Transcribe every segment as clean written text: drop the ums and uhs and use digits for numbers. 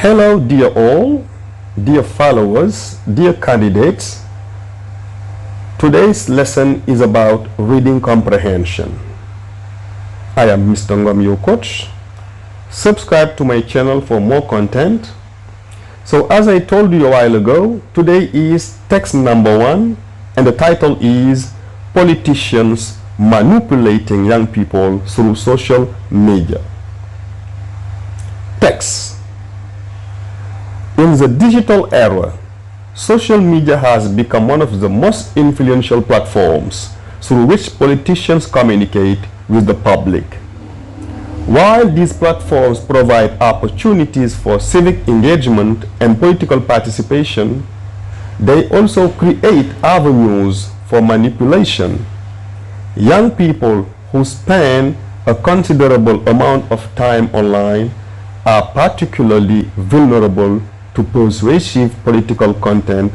Hello dear all, dear followers, dear candidates. Today's lesson is about reading comprehension. I am Mr. Ngom, your coach. Subscribe to my channel for more content. So as I told you a while ago, today is text number 1 and the title is Politicians Manipulating Young People Through Social Media. Text. In the digital era, social media has become one of the most influential platforms through which politicians communicate with the public. While these platforms provide opportunities for civic engagement and political participation, they also create avenues for manipulation. Young people who spend a considerable amount of time online are particularly vulnerable to persuasive political content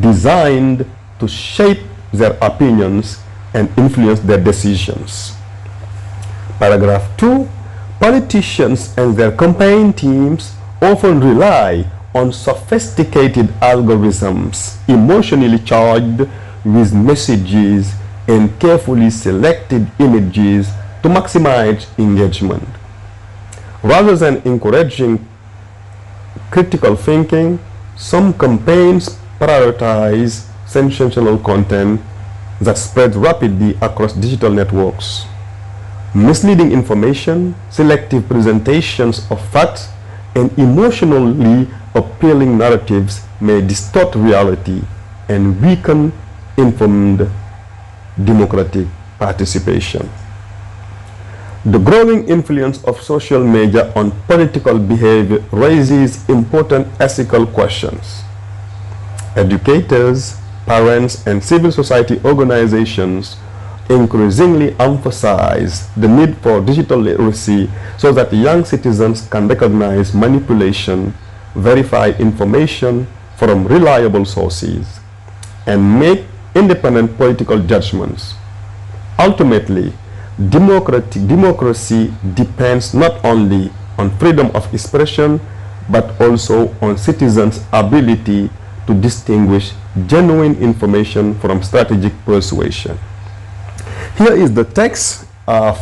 designed to shape their opinions and influence their decisions. Paragraph 2. Politicians and their campaign teams often rely on sophisticated algorithms, emotionally charged with messages and carefully selected images to maximize engagement. Rather than encouraging critical thinking, some campaigns prioritize sensational content that spreads rapidly across digital networks. Misleading information, selective presentations of facts, and emotionally appealing narratives may distort reality and weaken informed democratic participation. The growing influence of social media on political behavior raises important ethical questions. Educators, parents, and civil society organizations increasingly emphasize the need for digital literacy so that young citizens can recognize manipulation, verify information from reliable sources, and make independent political judgments. Ultimately, democracy depends not only on freedom of expression but also on citizens' ability to distinguish genuine information from strategic persuasion. Here is the text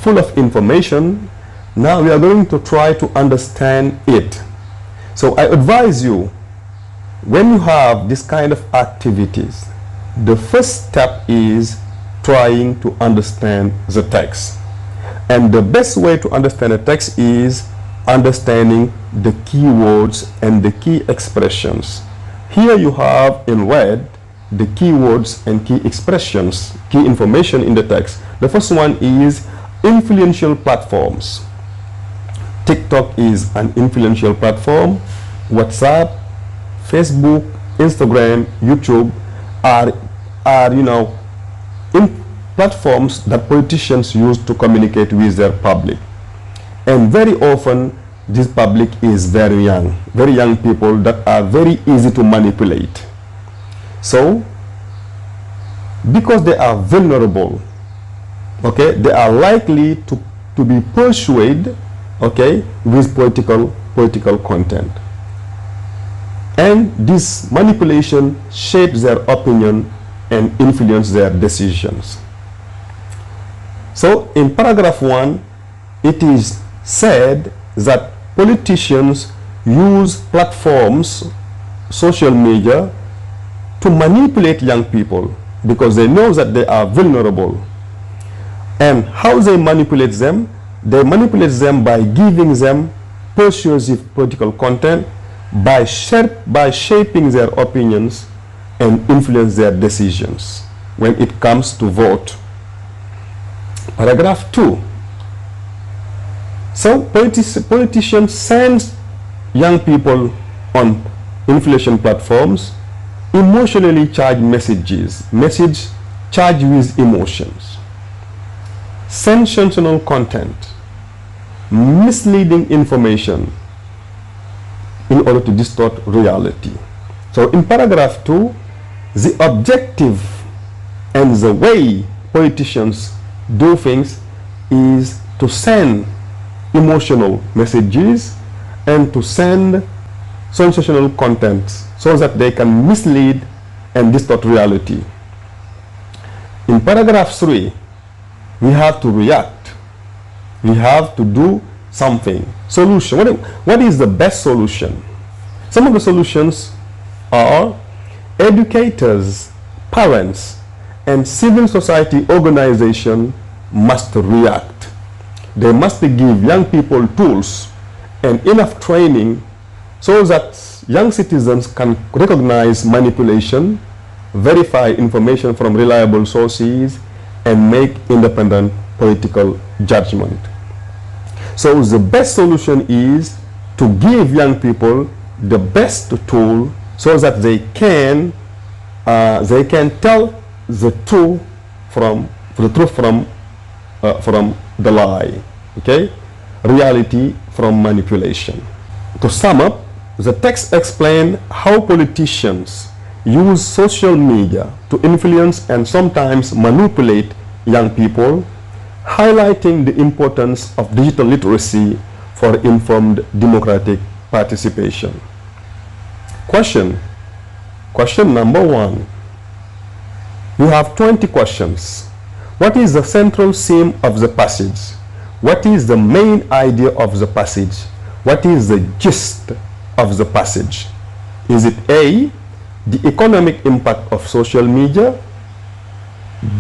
full of information. Now we are going to try to understand it. So I advise you, when you have this kind of activities, the first step is trying to understand the text. And the best way to understand the text is understanding the keywords and the key expressions. Here you have in red the keywords and key expressions, key information in the text. The first one is influential platforms. TikTok is an influential platform. WhatsApp, Facebook, Instagram, YouTube are in platforms that politicians use to communicate with their public. And very often this public is very young people that are very easy to manipulate. So because they are vulnerable, okay, they are likely to be persuaded, okay, with political content. And this manipulation shapes their opinion and influence their decisions. So in paragraph 1, it is said that politicians use platforms, social media, to manipulate young people because they know that they are vulnerable. And how they manipulate them? They manipulate them by giving them persuasive political content, by shaping their opinions and influence their decisions when it comes to vote. Paragraph 2. So politicians send young people on influential platforms emotionally charged messages charged with emotions, sensational content, misleading information in order to distort reality. So in paragraph 2, the objective and the way politicians do things is to send emotional messages and to send sensational content so that they can mislead and distort reality. In paragraph 3, we have to react. We have to do something. Solution. What is the best solution? Some of the solutions are educators, parents, and civil society organizations must react. They must give young people tools and enough training so that young citizens can recognize manipulation, verify information from reliable sources, and make independent political judgment. So the best solution is to give young people the best tool so that they can tell the truth from the lie, okay? Reality from manipulation. To sum up, the text explains how politicians use social media to influence and sometimes manipulate young people, highlighting the importance of digital literacy for informed democratic participation. Question number 1. You have 20 questions. What is the central theme of the passage? What is the main idea of the passage? What is the gist of the passage? Is it A, the economic impact of social media?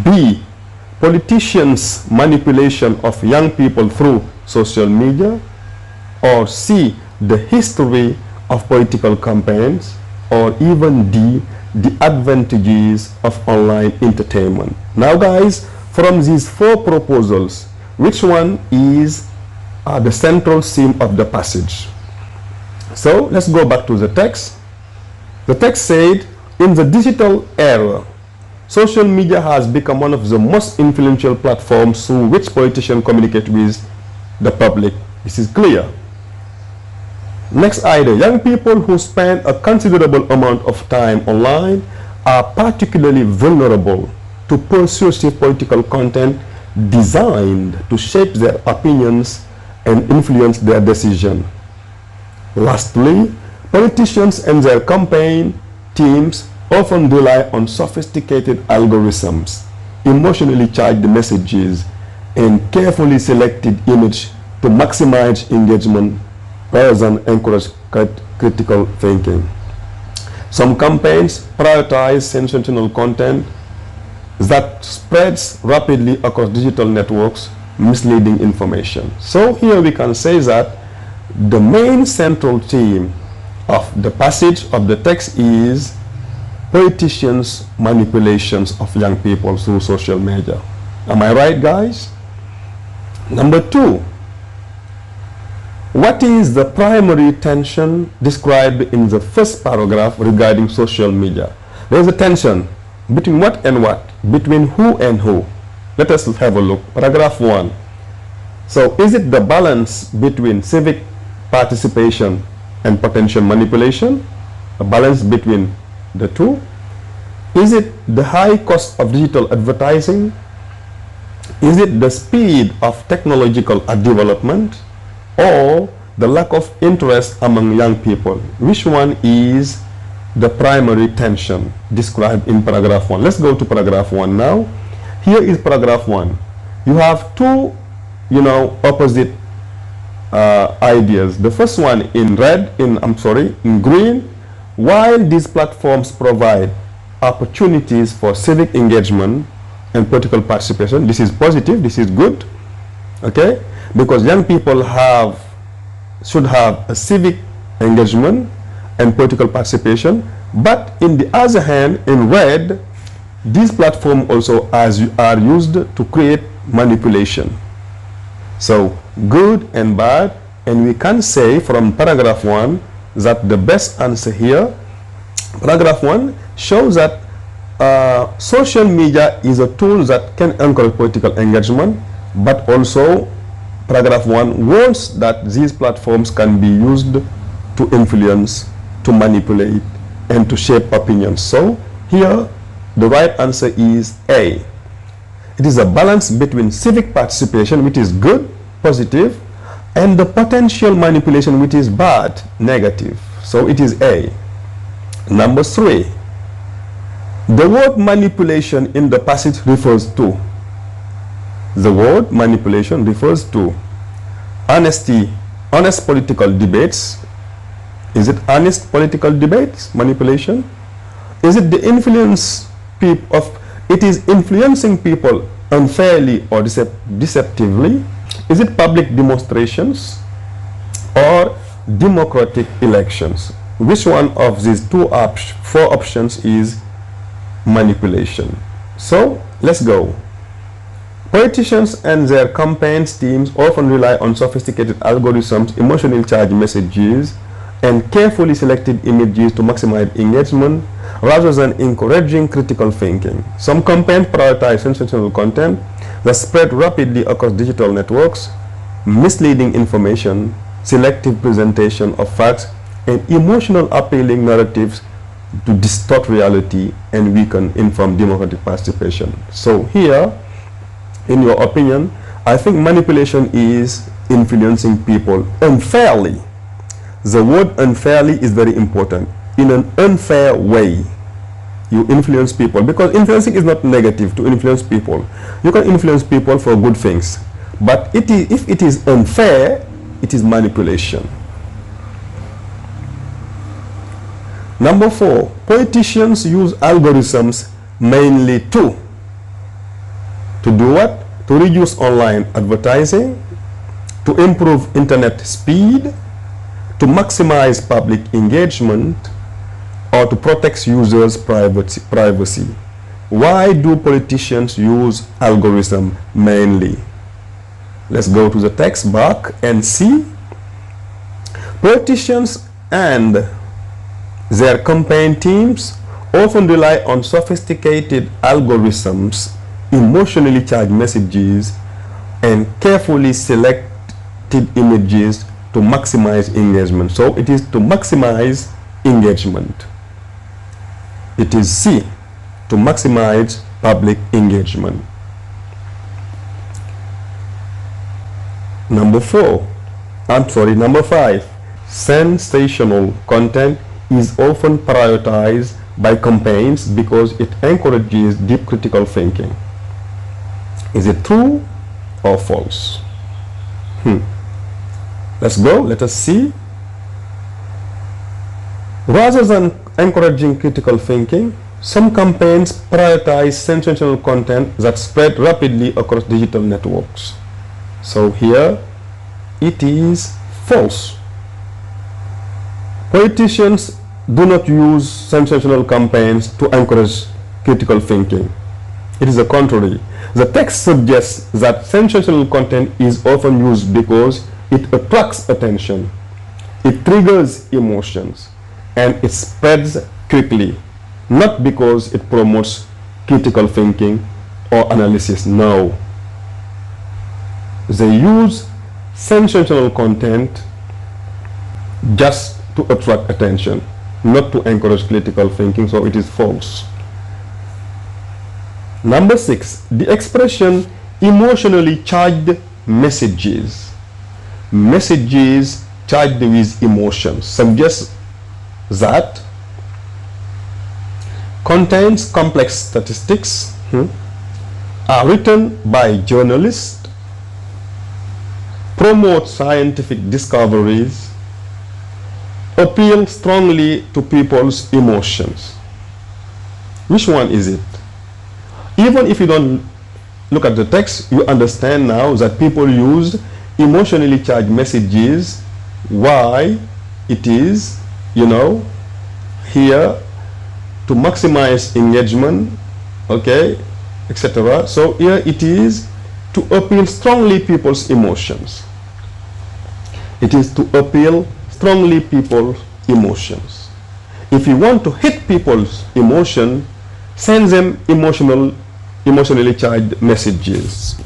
B, politicians' manipulation of young people through social media? Or C, the history of political campaigns? Or even D, the advantages of online entertainment? Now guys, from these 4 proposals, which one is the central theme of the passage? So let's go back to the text. The text said, in the digital era, social media has become one of the most influential platforms through which politicians communicate with the public. This is clear. Next idea, young people who spend a considerable amount of time online are particularly vulnerable to persuasive political content designed to shape their opinions and influence their decision. Lastly, politicians and their campaign teams often rely on sophisticated algorithms, emotionally charged messages, and carefully selected images to maximize engagement rather than encourage critical thinking. Some campaigns prioritize sensational content that spreads rapidly across digital networks, misleading information. So here we can say that the main central theme of the passage of the text is politicians' manipulations of young people through social media. Am I right, guys? Number 2, what is the primary tension described in the first paragraph regarding social media? There is a tension between what and what? Between who and who? Let us have a look. Paragraph 1. So is it the balance between civic participation and potential manipulation? A balance between the two? Is it the high cost of digital advertising? Is it the speed of technological development? Or the lack of interest among young people? Which one is the primary tension described in paragraph 1? Let's go to paragraph 1 now. Here is paragraph 1. You have two, opposite ideas. The first one in green. While these platforms provide opportunities for civic engagement and political participation, this is positive, this is good, okay? Because young people should have a civic engagement and political participation. But in the other hand, in red, these platforms also are used to create manipulation. So good and bad, and we can say from paragraph 1 that the best answer here, paragraph 1 shows that social media is a tool that can encourage political engagement, but also paragraph 1 warns that these platforms can be used to influence, to manipulate, and to shape opinions. So here the right answer is A. It is a balance between civic participation, which is good, positive, and the potential manipulation, which is bad, negative. So it is A. Number 3. The word manipulation in the passage refers to. The word manipulation refers to honest political debates. Is it honest political debates, manipulation? Is it the influence it is influencing people unfairly or deceptively? Is it public demonstrations or democratic elections? Which one of these four options is manipulation? So let's go. Politicians and their campaigns teams often rely on sophisticated algorithms, emotionally charged messages, and carefully selected images to maximize engagement rather than encouraging critical thinking. Some campaigns prioritize sensational content that spread rapidly across digital networks, misleading information, selective presentation of facts, and emotional appealing narratives to distort reality and weaken informed democratic participation. So here, in your opinion, I think manipulation is influencing people unfairly. The word unfairly is very important. In an unfair way, you influence people, because influencing is not negative to influence people. You can influence people for good things, but if it is unfair, it is manipulation. Number 4, politicians use algorithms mainly to do what? To reduce online advertising, to improve internet speed, to maximize public engagement, or to protect users' privacy. Why do politicians use algorithm mainly? Let's go to the text back and see. Politicians and their campaign teams often rely on sophisticated algorithms, emotionally charged messages, and carefully selected images to maximize engagement. So it is to maximize engagement. It is C, to maximize public engagement. Number 5, sensational content is often prioritized by campaigns because it encourages deep critical thinking. Is it true or false? Let's go, let us see. Rather than encouraging critical thinking, some campaigns prioritize sensational content that spread rapidly across digital networks. So here it is false. Politicians do not use sensational campaigns to encourage critical thinking. It is the contrary. The text suggests that sensational content is often used because it attracts attention, it triggers emotions, and it spreads quickly, not because it promotes critical thinking or analysis. No. They use sensational content just to attract attention, not to encourage critical thinking, so it is false. Number 6, the expression emotionally charged messages. Messages charged with emotions suggests that contains complex statistics, are written by journalists, promote scientific discoveries, appeal strongly to people's emotions. Which one is it? Even if you don't look at the text, you understand now that people used emotionally charged messages. Why? It is, here to maximize engagement, okay, etc. So here it is to appeal strongly people's emotions. It is to appeal strongly people's emotions. If you want to hit people's emotion, send them emotionally charged messages.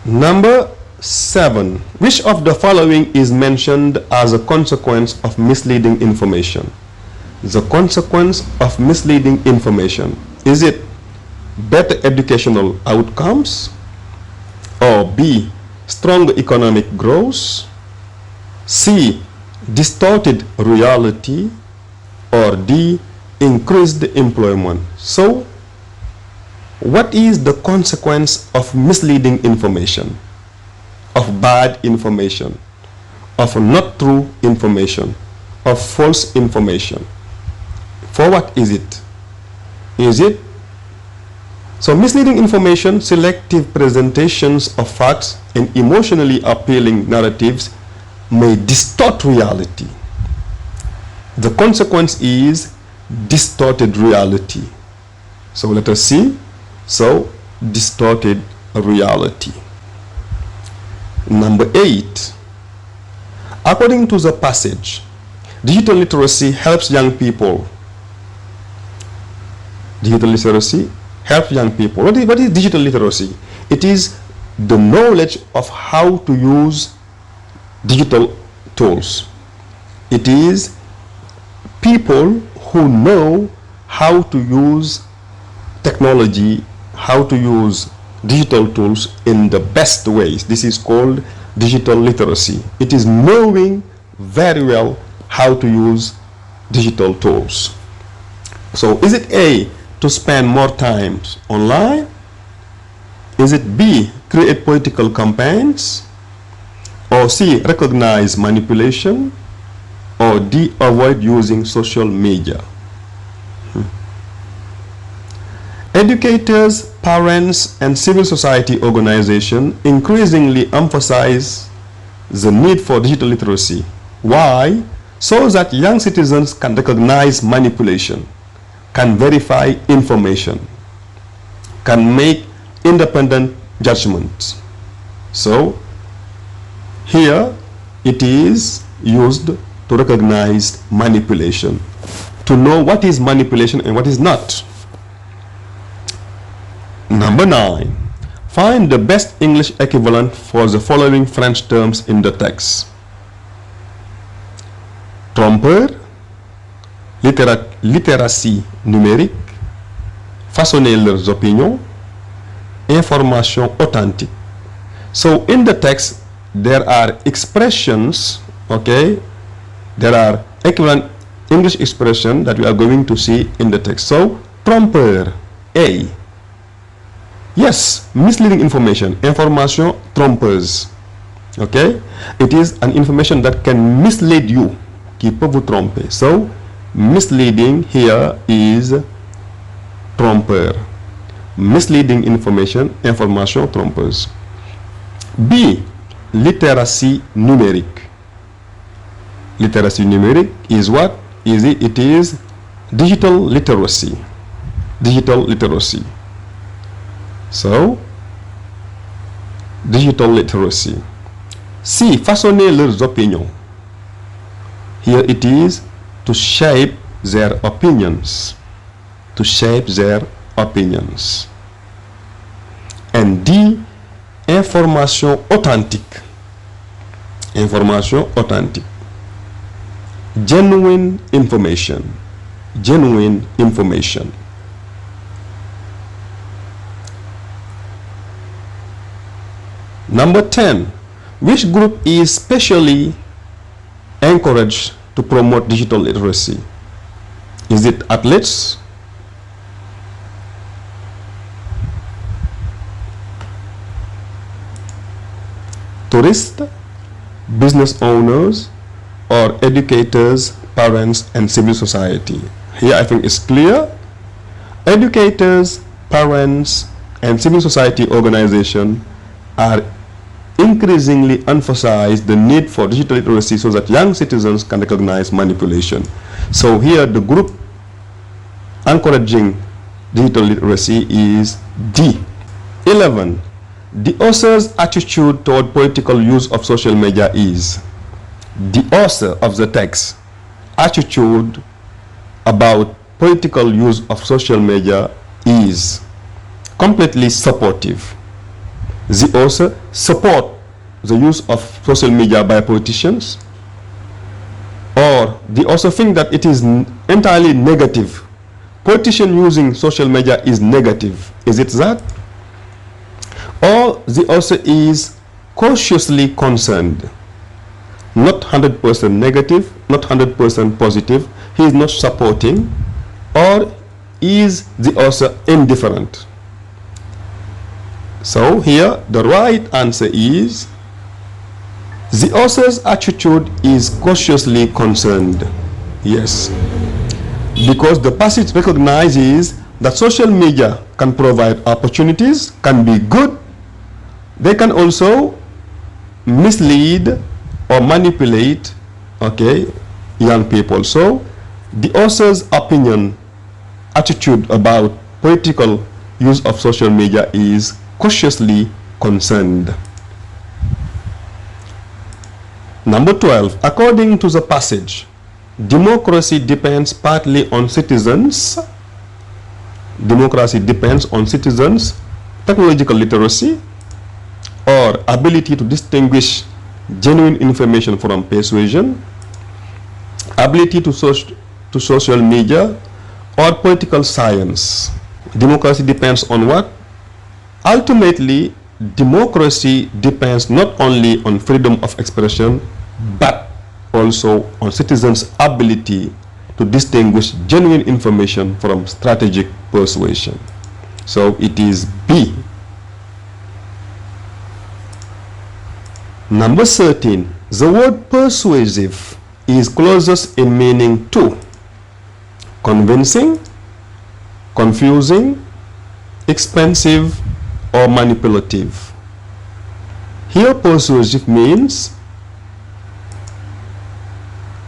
Number 7. Which of the following is mentioned as a consequence of misleading information? The consequence of misleading information. Is it better educational outcomes? Or B, stronger economic growth? C, distorted reality, or D, increased employment. So, what is the consequence of misleading information, of bad information, of not true information, of false information? For what is it? So misleading information, selective presentations of facts, and emotionally appealing narratives may distort reality. The consequence is distorted reality. So let us see. So distorted reality. Number 8. According to the passage, digital literacy helps young people. Digital literacy helps young people. What is digital literacy? It is the knowledge of how to use digital tools. It is people who know how to use technology, how to use digital tools in the best ways. This is called digital literacy. It is knowing very well how to use digital tools. So is it A, to spend more time online? Is it B, create political campaigns? Or C, recognize manipulation? Or D, avoid using social media? Educators, parents, and civil society organizations increasingly emphasize the need for digital literacy. Why? So that young citizens can recognize manipulation, can verify information, can make independent judgments. So here it is used to recognize manipulation, to know what is manipulation and what is not. Number 9. Find the best English equivalent for the following French terms in the text. Trompeur, littératie numérique, façonner leurs opinions, information authentique. So in the text there are expressions, okay, there are equivalent English expression that we are going to see in the text. So trompeur, A. Yes, misleading information, information trompeuse. Okay, it is an information that can mislead you, qui peut vous tromper. So misleading here is trompeur. Misleading information, information trompeuse. B, literacy numérique. Literacy numérique is what? It is digital literacy. Digital literacy. So, digital literacy. C, façonner leurs opinions. Here it is to shape their opinions. To shape their opinions. And D, information authentique. Information authentique. Genuine information. Genuine information. Number 10. Which group is specially encouraged to promote digital literacy? Is it athletes? Tourists? Business owners? Or educators, parents, and civil society? Here I think it's clear. Educators, parents, and civil society organizations are increasingly emphasize the need for digital literacy so that young citizens can recognize manipulation. So here the group encouraging digital literacy is D. 11. The author's attitude toward political use of social media is. The author of the text attitude about political use of social media is completely supportive. The author support the use of social media by politicians, or the author think that it is entirely negative. Politician using social media is negative. Is it that? Or the author is cautiously concerned. not 100% negative, not 100% positive. He is not supporting, or is the author indifferent? So here the right answer is the author's attitude is cautiously concerned. Yes, because the passage recognizes that social media can provide opportunities, can be good. They can also mislead or manipulate, okay, young people. So the author's opinion, attitude about political use of social media is cautiously concerned. Number 12, according to the passage, democracy depends partly on citizens. Democracy depends on citizens' technological literacy or ability to distinguish genuine information from persuasion, ability to social media, or political science. Democracy depends on what? Ultimately, democracy depends not only on freedom of expression, but also on citizens' ability to distinguish genuine information from strategic persuasion. So it is B. Number 13, the word persuasive is closest in meaning to convincing, confusing, expensive, or manipulative. Here persuasive means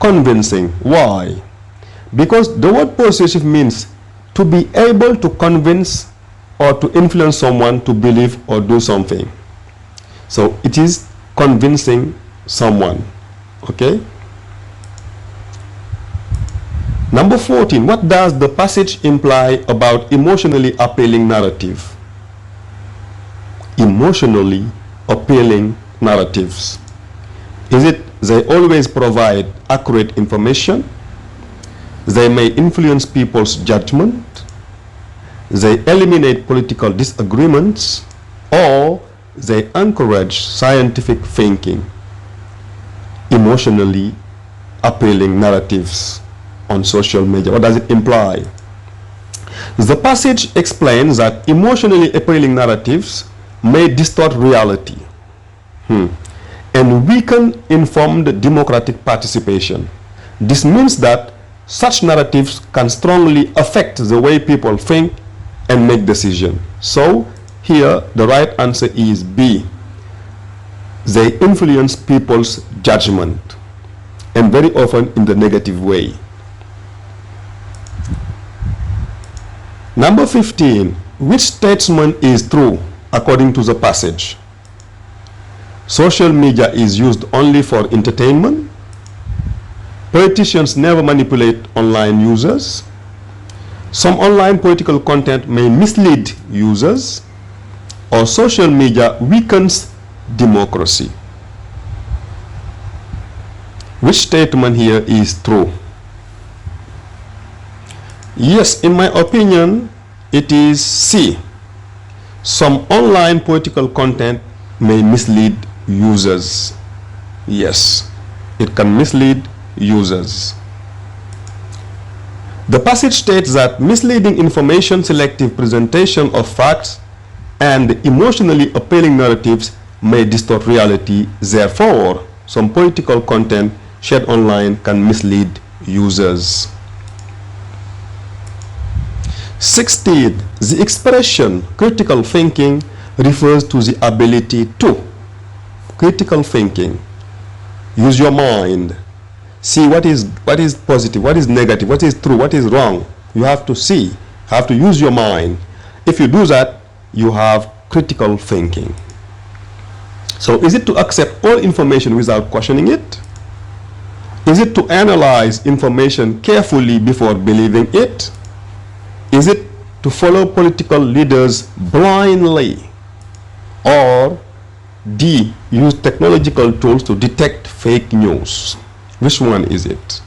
convincing. Why? Because the word persuasive means to be able to convince or to influence someone to believe or do something. So it is convincing someone. Okay? Number 14, what does the passage imply about emotionally appealing narrative? Emotionally appealing narratives. Is it they always provide accurate information? They may influence people's judgment. They eliminate political disagreements, or they encourage scientific thinking. Emotionally appealing narratives on social media. What does it imply? The passage explains that emotionally appealing narratives may distort reality and weaken informed democratic participation. This means that such narratives can strongly affect the way people think and make decisions. So here the right answer is B. They influence people's judgment, and very often in the negative way. Number 15, which statement is true according to the passage? Social media is used only for entertainment. Politicians never manipulate online users. Some online political content may mislead users, or social media weakens democracy. Which statement here is true? Yes, in my opinion, it is C. Some online political content may mislead users. Yes, it can mislead users. The passage states that misleading information, selective presentation of facts, and emotionally appealing narratives may distort reality. Therefore, some political content shared online can mislead users. 16. The expression critical thinking refers to the ability to critical thinking. Use your mind. See what is positive, what is negative, what is true, what is wrong. You have to see, have to use your mind. If you do that, you have critical thinking. So is it to accept all information without questioning it? Is it to analyze information carefully before believing it? Is it to follow political leaders blindly? Or D, use technological tools to detect fake news? Which one is it?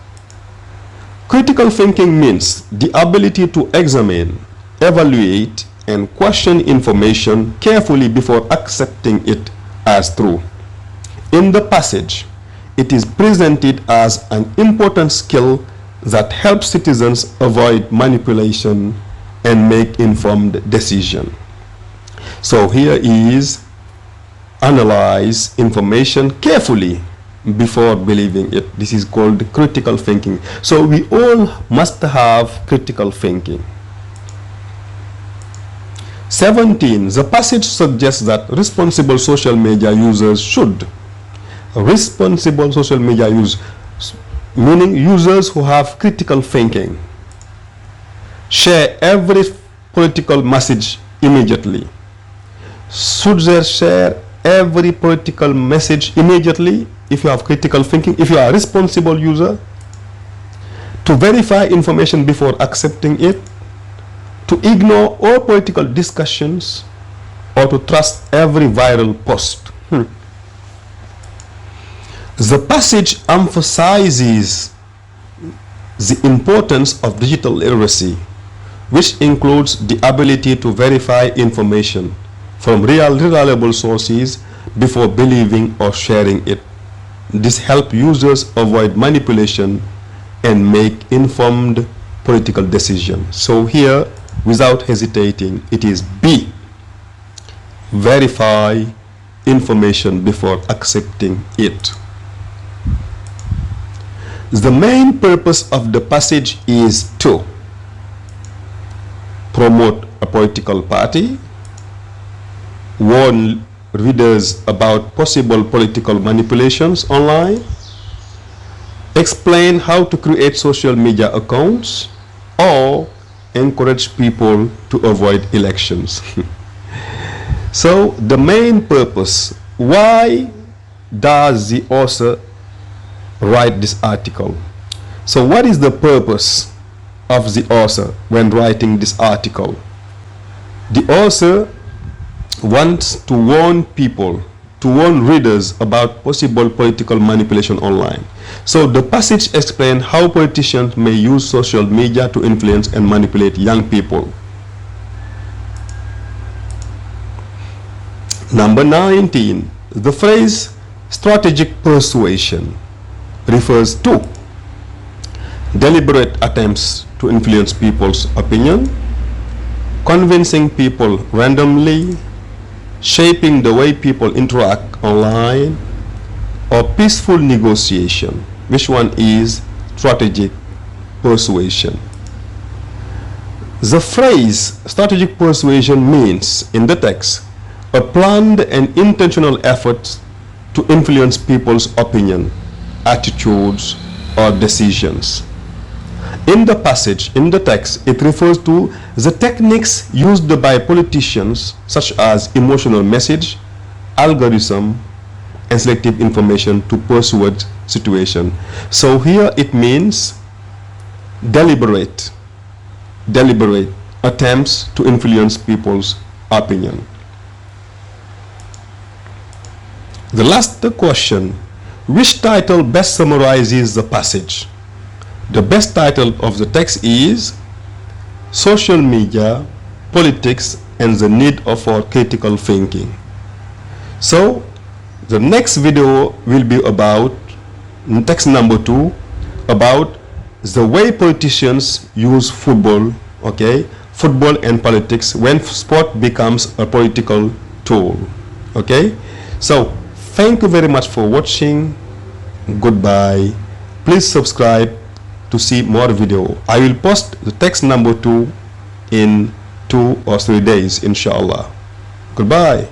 Critical thinking means the ability to examine, evaluate, and question information carefully before accepting it as true. In the passage, it is presented as an important skill that helps citizens avoid manipulation and make informed decisions. So here is analyze information carefully before believing it. This is called critical thinking. So we all must have critical thinking. 17. The passage suggests that responsible social media users should. Responsible social media use, meaning users who have critical thinking, share every political message immediately. Should they share every political message immediately if you have critical thinking, if you are a responsible user? To verify information before accepting it? To ignore all political discussions? Or to trust every viral post? The passage emphasizes the importance of digital literacy, which includes the ability to verify information from reliable sources before believing or sharing it. This helps users avoid manipulation and make informed political decisions. So here, without hesitating, it is B. Verify information before accepting it. The main purpose of the passage is to promote a political party, warn readers about possible political manipulations online, explain how to create social media accounts, or encourage people to avoid elections. So the main purpose, why does the author write this article? So what is the purpose of the author when writing this article? The author wants to warn people, to warn readers about possible political manipulation online. So the passage explains how politicians may use social media to influence and manipulate young people. Number 19, the phrase strategic persuasion refers to deliberate attempts to influence people's opinion, convincing people randomly, shaping the way people interact online, or peaceful negotiation. Which one is strategic persuasion? The phrase strategic persuasion means, in the text, a planned and intentional effort to influence people's opinion, attitudes, or decisions. In the passage, in the text, it refers to the techniques used by politicians such as emotional message, algorithm, and selective information to persuade situation. So here it means deliberate attempts to influence people's opinion. The last question, which title best summarizes the passage? The best title of the text is Social Media, Politics, and the Need for Critical Thinking. So the next video will be about text number 2, about the way politicians use football, okay, football and politics when sport becomes a political tool. Okay, so thank you very much for watching. Goodbye. Please subscribe to see more video. I will post the text number 2 in 2 or 3 days, inshallah. Goodbye.